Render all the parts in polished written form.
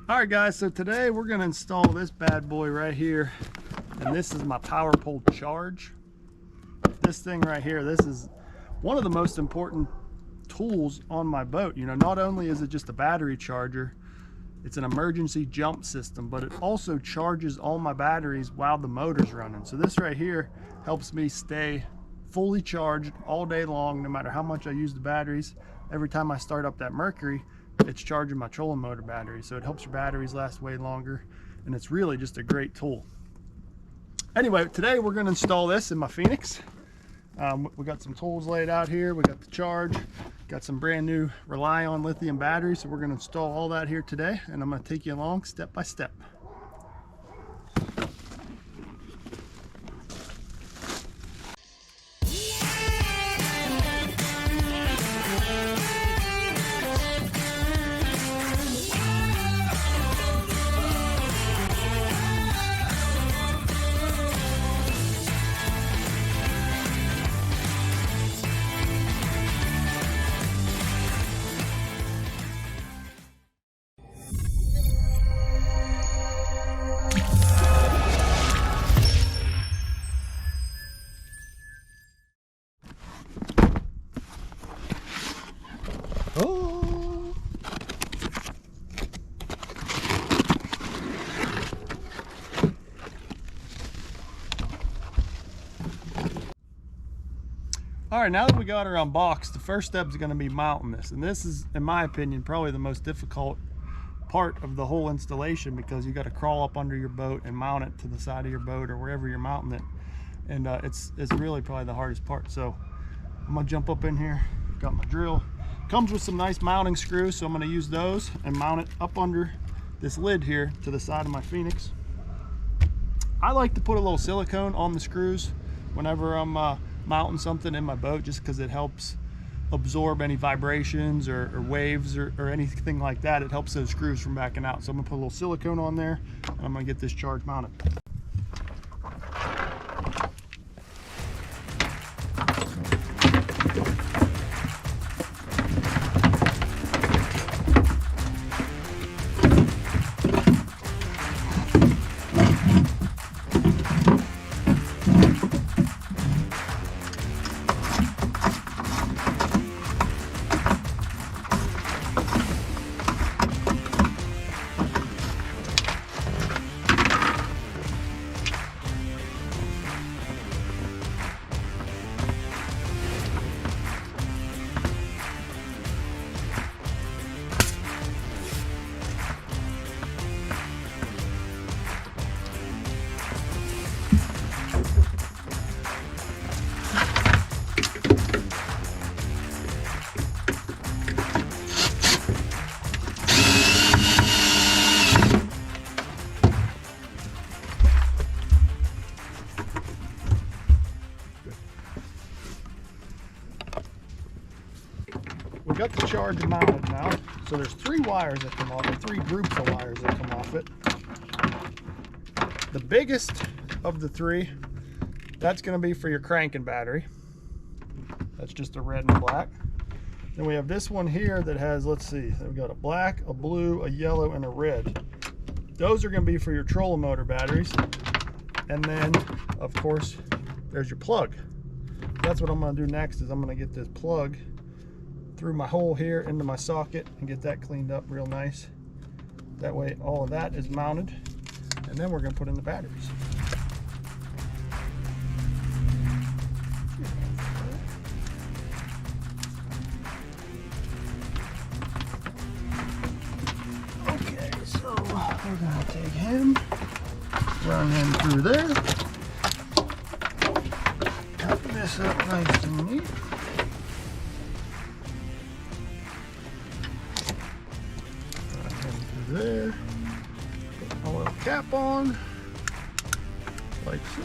All right guys, so today we're going to install this bad boy right here, and this is my power pole charge. This thing right here, this is one of the most important tools on my boat. You know, not only is it just a battery charger, it's an emergency jump system, but it also charges all my batteries while the motor's running. So this right here helps me stay fully charged all day long, no matter how much I use the batteries. Every time I start up that Mercury, it's charging my trolling motor battery, so it helps your batteries last way longer, and it's really just a great tool. Anyway, today we're going to install this in my Phoenix. We got some tools laid out here. We got the charge, got some brand new Rely-On lithium batteries, so we're going to install all that here today, and I'm going to take you along step by step. Oh. All right, now that we got her unboxed, the first step is going to be mounting this, and this is, in my opinion, probably the most difficult part of the whole installation, because you got to crawl up under your boat and mount it to the side of your boat or wherever you're mounting it, and it's really probably the hardest part. So I'm gonna jump up in here. Got my drill. Comes with some nice mounting screws, so I'm going to use those and mount it up under this lid here to the side of my Phoenix. I like to put a little silicone on the screws whenever I'm mounting something in my boat, just because it helps absorb any vibrations or waves or anything like that. It helps those screws from backing out. So I'm going to put a little silicone on there, and I'm going to get this charge mounted. We got the charge mounted now, so there's three wires that come off, or three groups of wires that come off it. The biggest of the three, that's going to be for your cranking battery. That's just a red and black. Then we have this one here that has, let's see, we've got a black, a blue, a yellow, and a red. Those are going to be for your trolling motor batteries. And then, of course, there's your plug. That's what I'm going to do next, is I'm going to get this plug through my hole here into my socket and get that cleaned up real nice. That way all of that is mounted, and then we're going to put in the batteries. Okay, so we're going to take him, run him through there, cut this up nice and neat. There, put my little cap on, like so.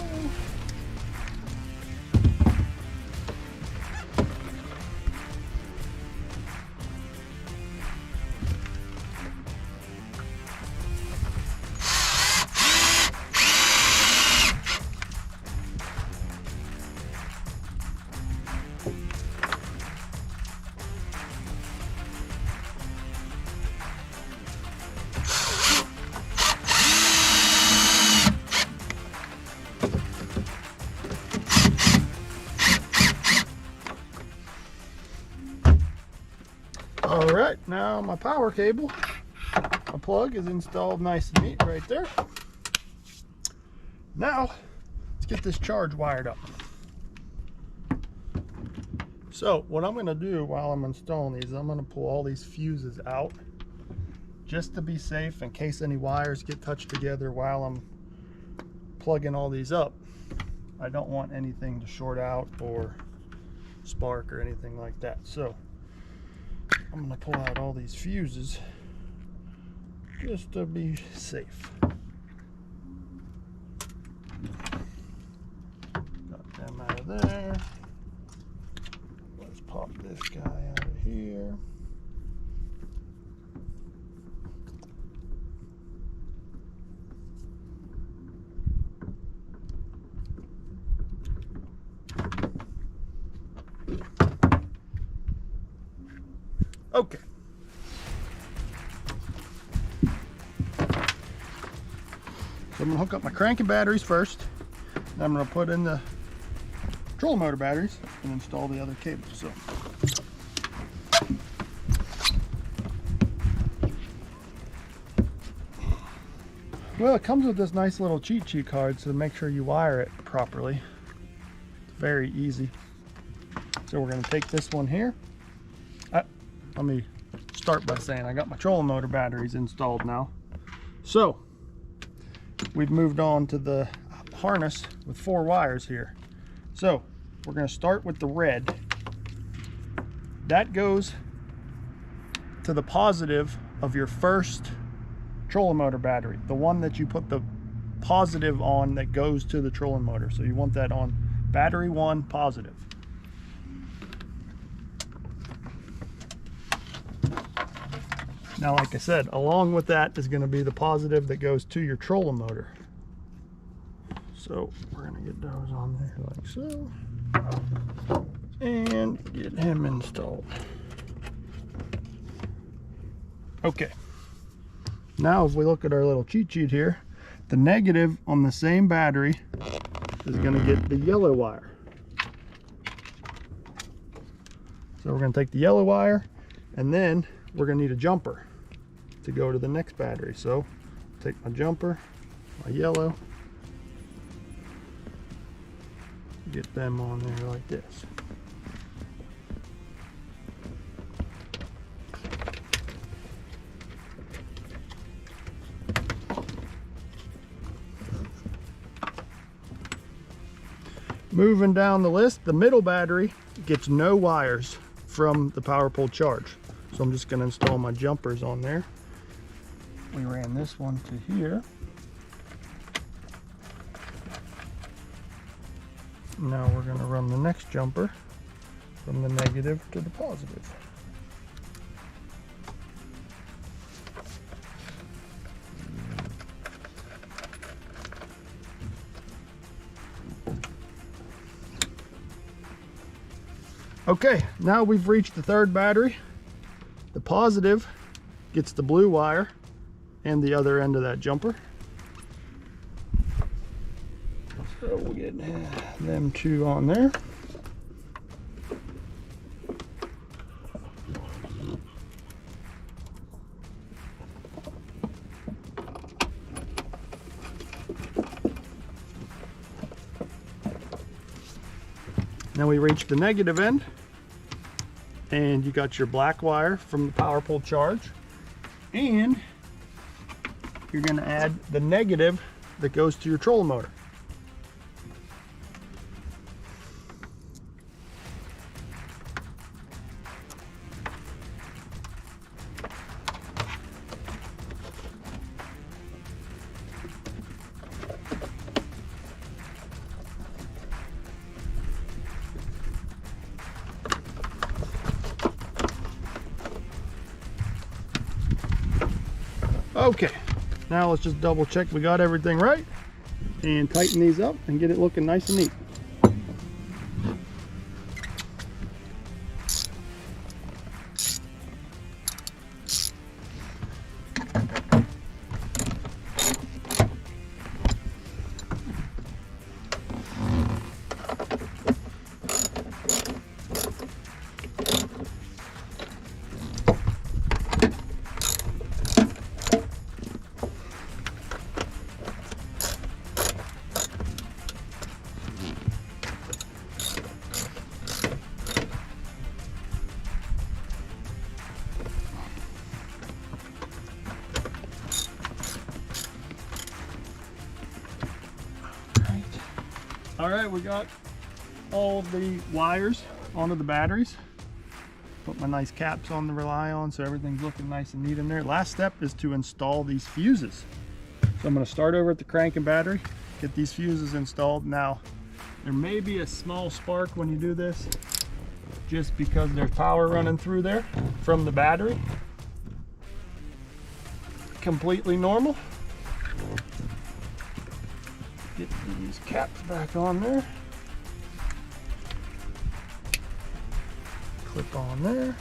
All right, now my power cable, my plug is installed nice and neat right there. Now, let's get this charge wired up. So what I'm gonna do while I'm installing these, I'm gonna pull all these fuses out just to be safe in case any wires get touched together while I'm plugging all these up. I don't want anything to short out or spark or anything like that. So I'm gonna pull out all these fuses just to be safe. Got them out of there. Let's pop this guy out of here. Okay. So I'm going to hook up my cranking batteries first. Then I'm going to put in the trolling motor batteries and install the other cables. So well, it comes with this nice little cheat sheet card, so make sure you wire it properly. It's very easy. So we're going to take this one here. Let me start by saying I got my trolling motor batteries installed now. So we've moved on to the harness with 4 wires here. So we're going to start with the red. That goes to the positive of your first trolling motor battery, the one that you put the positive on that goes to the trolling motor. So you want that on battery 1 positive. Now, like I said, along with that is going to be the positive that goes to your trolling motor. So we're going to get those on there like so, and get him installed. Okay. Now if we look at our little cheat sheet here, the negative on the same battery is going to get the yellow wire. So we're going to take the yellow wire, and then we're going to need a jumper to go to the next battery. So take my jumper, my yellow, get them on there like this. Moving down the list, the middle battery gets no wires from the power pole charge. So I'm just going to install my jumpers on there. We ran this one to here. Now we're going to run the next jumper from the negative to the positive. Okay, now we've reached the third battery. The positive gets the blue wire and the other end of that jumper. So we'll get them 2 on there. Now we reach the negative end, and you got your black wire from the power pole charge, and you're going to add the negative that goes to your trolling motor. Okay, now let's just double check we got everything right and tighten these up and get it looking nice and neat. All right, we got all the wires onto the batteries. Put my nice caps on the Rely on so everything's looking nice and neat in there. Last step is to install these fuses. So I'm going to start over at the crank and battery, get these fuses installed. Now, there may be a small spark when you do this, just because there's power running through there from the battery. Completely normal. Get these caps back on there. Clip on there.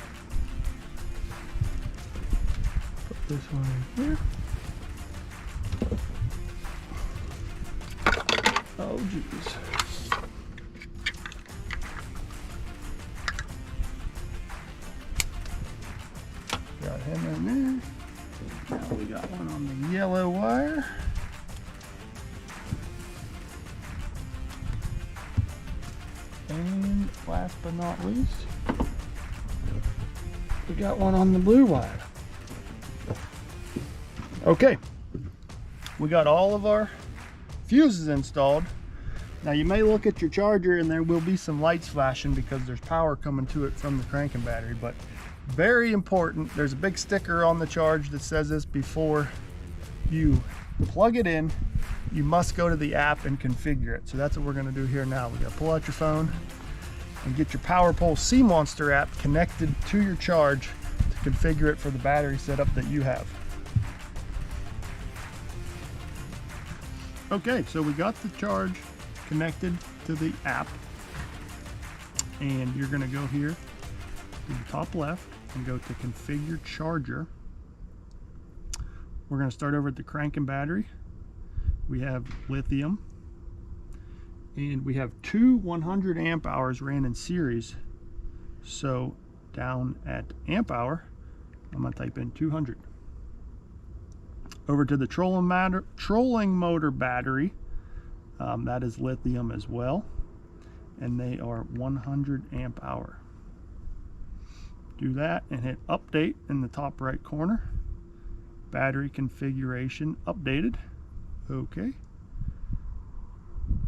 Put this one in here. Oh geez. Got him in there. Now we got one on the yellow wire. And last but not least, we got one on the blue wire. Okay, we got all of our fuses installed. Now you may look at your charger and there will be some lights flashing because there's power coming to it from the cranking battery, but very important, there's a big sticker on the charge that says this: before you plug it in, you must go to the app and configure it. So that's what we're going to do here now. We got to pull out your phone and get your PowerPole Sea Monster app connected to your charge to configure it for the battery setup that you have. Okay, so we got the charge connected to the app, and you're going to go here to the top left and go to configure charger. We're going to start over at the crank and battery. We have lithium, and we have two 100 amp hours ran in series. So down at amp hour, I'm going to type in 200. Over to the trolling motor battery, that is lithium as well, and they are 100 amp hour. Do that and hit update in the top right corner. Battery configuration updated. Okay,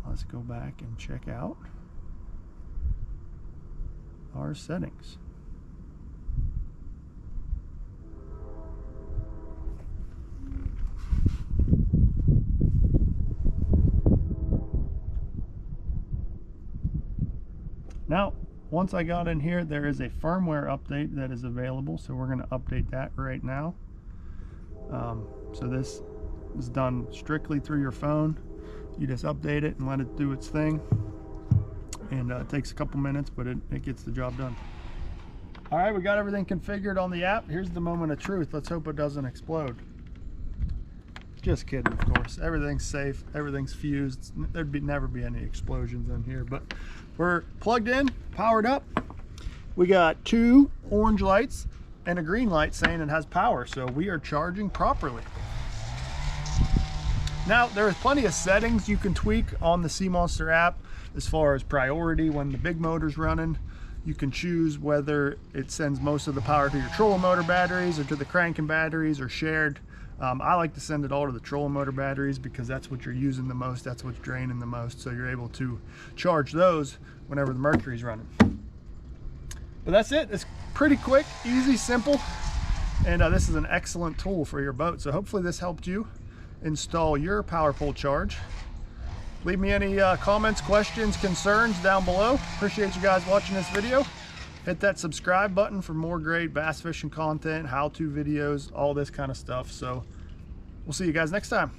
let's go back and check out our settings. Now, once I got in here, there is a firmware update that is available, so we're going to update that right now. So this is done strictly through your phone. You just update it and let it do its thing, and it takes a couple minutes, but it gets the job done. All right, we got everything configured on the app. Here's the moment of truth. Let's hope it doesn't explode. Just kidding, of course. Everything's safe, everything's fused. There'd never be any explosions in here, but we're plugged in, powered up. We got two orange lights and a green light saying it has power, so we are charging properly. Now, there's plenty of settings you can tweak on the Sea Monster app as far as priority when the big motor's running. You can choose whether it sends most of the power to your trolling motor batteries or to the cranking batteries or shared. I like to send it all to the trolling motor batteries because that's what you're using the most, that's what's draining the most, so you're able to charge those whenever the Mercury's running. But that's it. It's pretty quick, easy, simple, and this is an excellent tool for your boat. So hopefully this helped you install your PowerPole charge. Leave me any comments, questions, concerns down below. Appreciate you guys watching this video. Hit that subscribe button for more great bass fishing content, how-to videos, all this kind of stuff. So we'll see you guys next time.